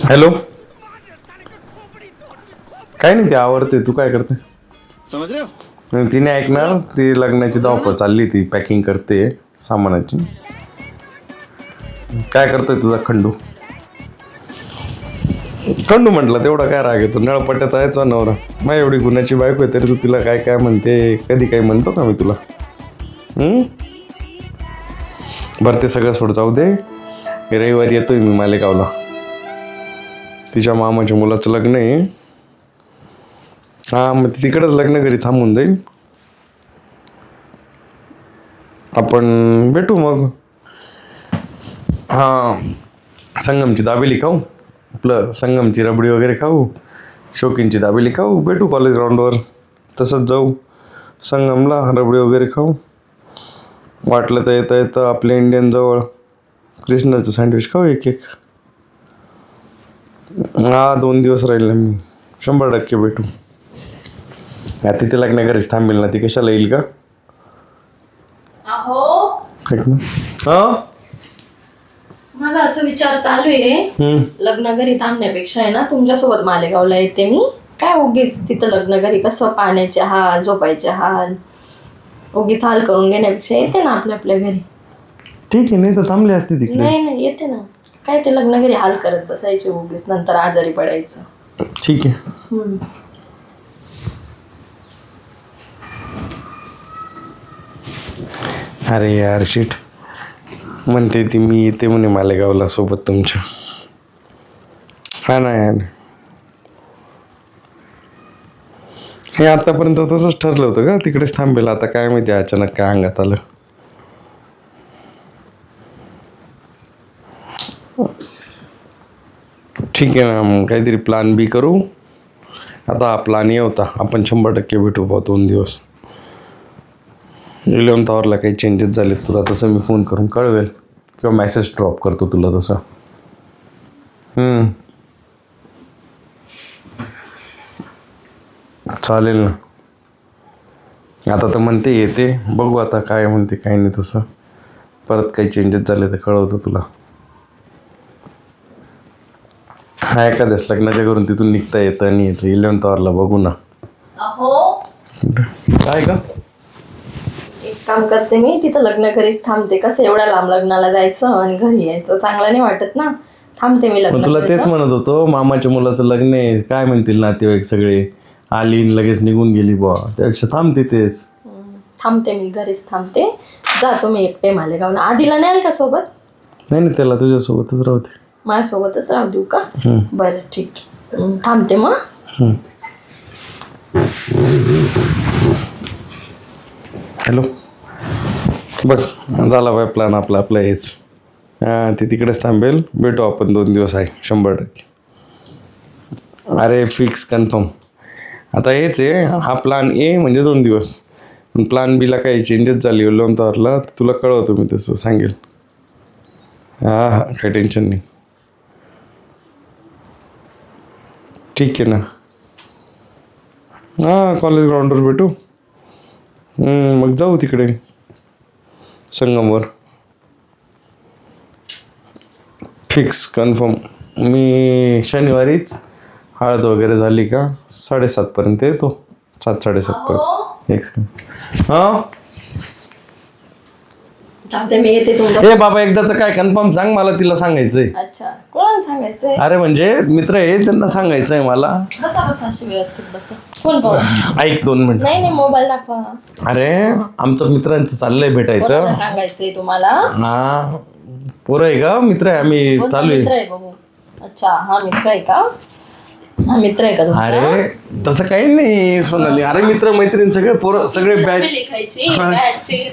Hello. काय नाही, ते आवडते. तू काय करते? समझ रहे हो? तिने ऐकणार, ती लग्नाची धावपळ चालली, ती पॅकिंग करते सामानाची. काय करतोय तुझा खंडू? खंडू म्हटलं तेवढा काय राग येतो? नळपट्यात आहेच नवरा. मग एवढी गुन्ह्याची बायको आहे तरी तू तिला काय काय म्हणते? कधी काय म्हणतो का मी तुला? बरं, ते सगळं सोड, जाऊ दे. रविवारी येतोय मी मालेगावला. तिच्या मामाच्या मुलाचं लग्न आहे. हां, मग तिकडंच लग्न घरी थांबून जाईल. आपण भेटू मग. हां, संगमची दाबेली खाऊ, आपलं संगमची रबडी वगैरे खाऊ, शौकीनची दाबेली खाऊ, भेटू कॉलेज ग्राउंडवर. तसंच जाऊ संगमला, रबडी वगैरे खाऊ. वाटलं तर येता येतं आपल्या इंडियन जवळ कृष्णाचं सँडविच खाऊ एक. हा, 2 दिवस राहील मी. 100% भेटू. तिथे लग्न घरीच थांबेल ना, ती कशाला येईल का? माझा असं विचार चालू आहे, लग्न घरी थांबण्यापेक्षा आहे ना तुमच्यासोबत मालेगावला येते मी. काय उगीच तिथं लग्न घरी कसं पाण्याचे हाल, झोपायचे हाल, उगीच हाल करून घेण्यापेक्षा येते ना आपल्या घरी. ठीक आहे, नाही तर थांबले असते तिकडे. नाही येते ना. काय ते लग्न घरी हाल करत बसायचे उगीच, नंतर आजारी पडायचं. ठीक आहे. अरे यार शिट, म्हणते ती मी येते म्हणे मालेगावला सोबत तुमच्या. हा ना यार, हे आतापर्यंत तसंच ठरलं होतं का तिकडेच थांबेल? आता काय माहिती अचानक काय अंगात आलं. ठीक आहे ना, मग काहीतरी प्लॅन बी करू. आता हा प्लॅन ये होता, आपण 100% भेटू बा 2 दिवस. 11th आवरला काही चेंजेस झाले तुला तसं मी फोन करून कळवेल किंवा मेसेज ड्रॉप करतो तुला तसं. चालेल ना. आता तर म्हणते येते, बघू आता काय म्हणते काय नाही. तसं परत काही चेंजेस झाले तर कळवतो तुला. हा, एखाद्यास लग्नाच्या घरून तिथून निघता येतं नाही येतं. 11th आवरला बघू ना. काय का? एक काम करते मी, तिथं लग्न घरीच थांबते. कसं एवढ्या लांब लग्नाला जायचं आणि घरी यायचं चांगलं नाही वाटत ना. थांबते मी लग्न. तुला तेच म्हणत होतो, मामाच्या मुलाचं लग्न आहे, काय म्हणतील नातेवाईक सगळे. आली लगेच निघून गेली बुवा, त्यापेक्षा थांबते तेच. थांबते मी घरीच थांबते. जातो मी एकटे मालेगावला. आधीला नाही का सोबत? नाही, त्याला तुझ्यासोबतच राहते. माझ्यासोबतच राहू देऊ का? बरं ठीक आहे, थांबते मग. हॅलो. बघ, झाला बाय प्लॅन आपला हेच. हां, ती तिकडेच थांबेल. भेटू आपण 2 दिवस आहे 100%. अरे फिक्स कन्फर्म. आता हेच आहे, हा प्लॅन ए म्हणजे 2 दिवस. पण प्लॅन बीला काही चेंजेस झाली 11th आवरला तर तुला कळवतो मी, तसं सांगेल. हां, काही टेन्शन नाही. ठीक आहे ना. हां, कॉलेज ग्राउंडवर भेटू. मग जाऊ तिकडे संगमवर. Fix confirm. मी शनिवारीच हळद वगैरे झाली का 7:30पर्यंत येतो. 7-7:30पर्यंत. एक सेकंड. हां, मी येते तुमच्या. हे बाबा, एकदाचं काय कन्फर्म सांग मला, तिला सांगायचंय. अच्छा, कोणाला सांगायचंय? अरे म्हणजे मित्र आहे, त्यांना सांगायचंय मला. बसा अशी व्यवस्थित बसा. फोन पाहू. ऐक 2 मिनिट. नाही मोबाईल दाखवा. अरे आमचं मित्रांचं चाललंय भेटायचं. सांगायचंय तुम्हाला? हा, पोरं आहे का? मित्र आहे, आम्ही चालू मित्र आहे बघू. अच्छा, हा मित्र आहे का? हा मित्र आहे का तुमचा? अरे तसं काही नाही सोनाली. अरे मित्र मैत्रीण सगळे पोरं, सगळे बॅच.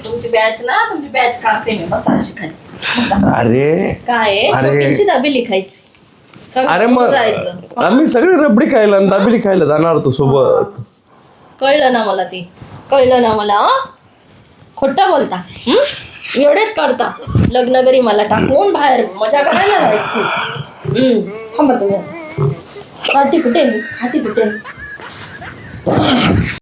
तुमची बॅच ना, तुमची बॅच काढते मी. बसा अशी खाली. अरे काय अरे दाबी लिखायची. अरे मग आम्ही सगळे रबडी खायला आणि दाबेली खायला जाणार होतो सोबत. कळलं ना मला, ते कळलं ना मला. खोटं बोलता एवढेच करता. लग्न घरी मला टाकून बाहेर मजा करायला जायची. थांबा तुम्ही. खाटी कुठे?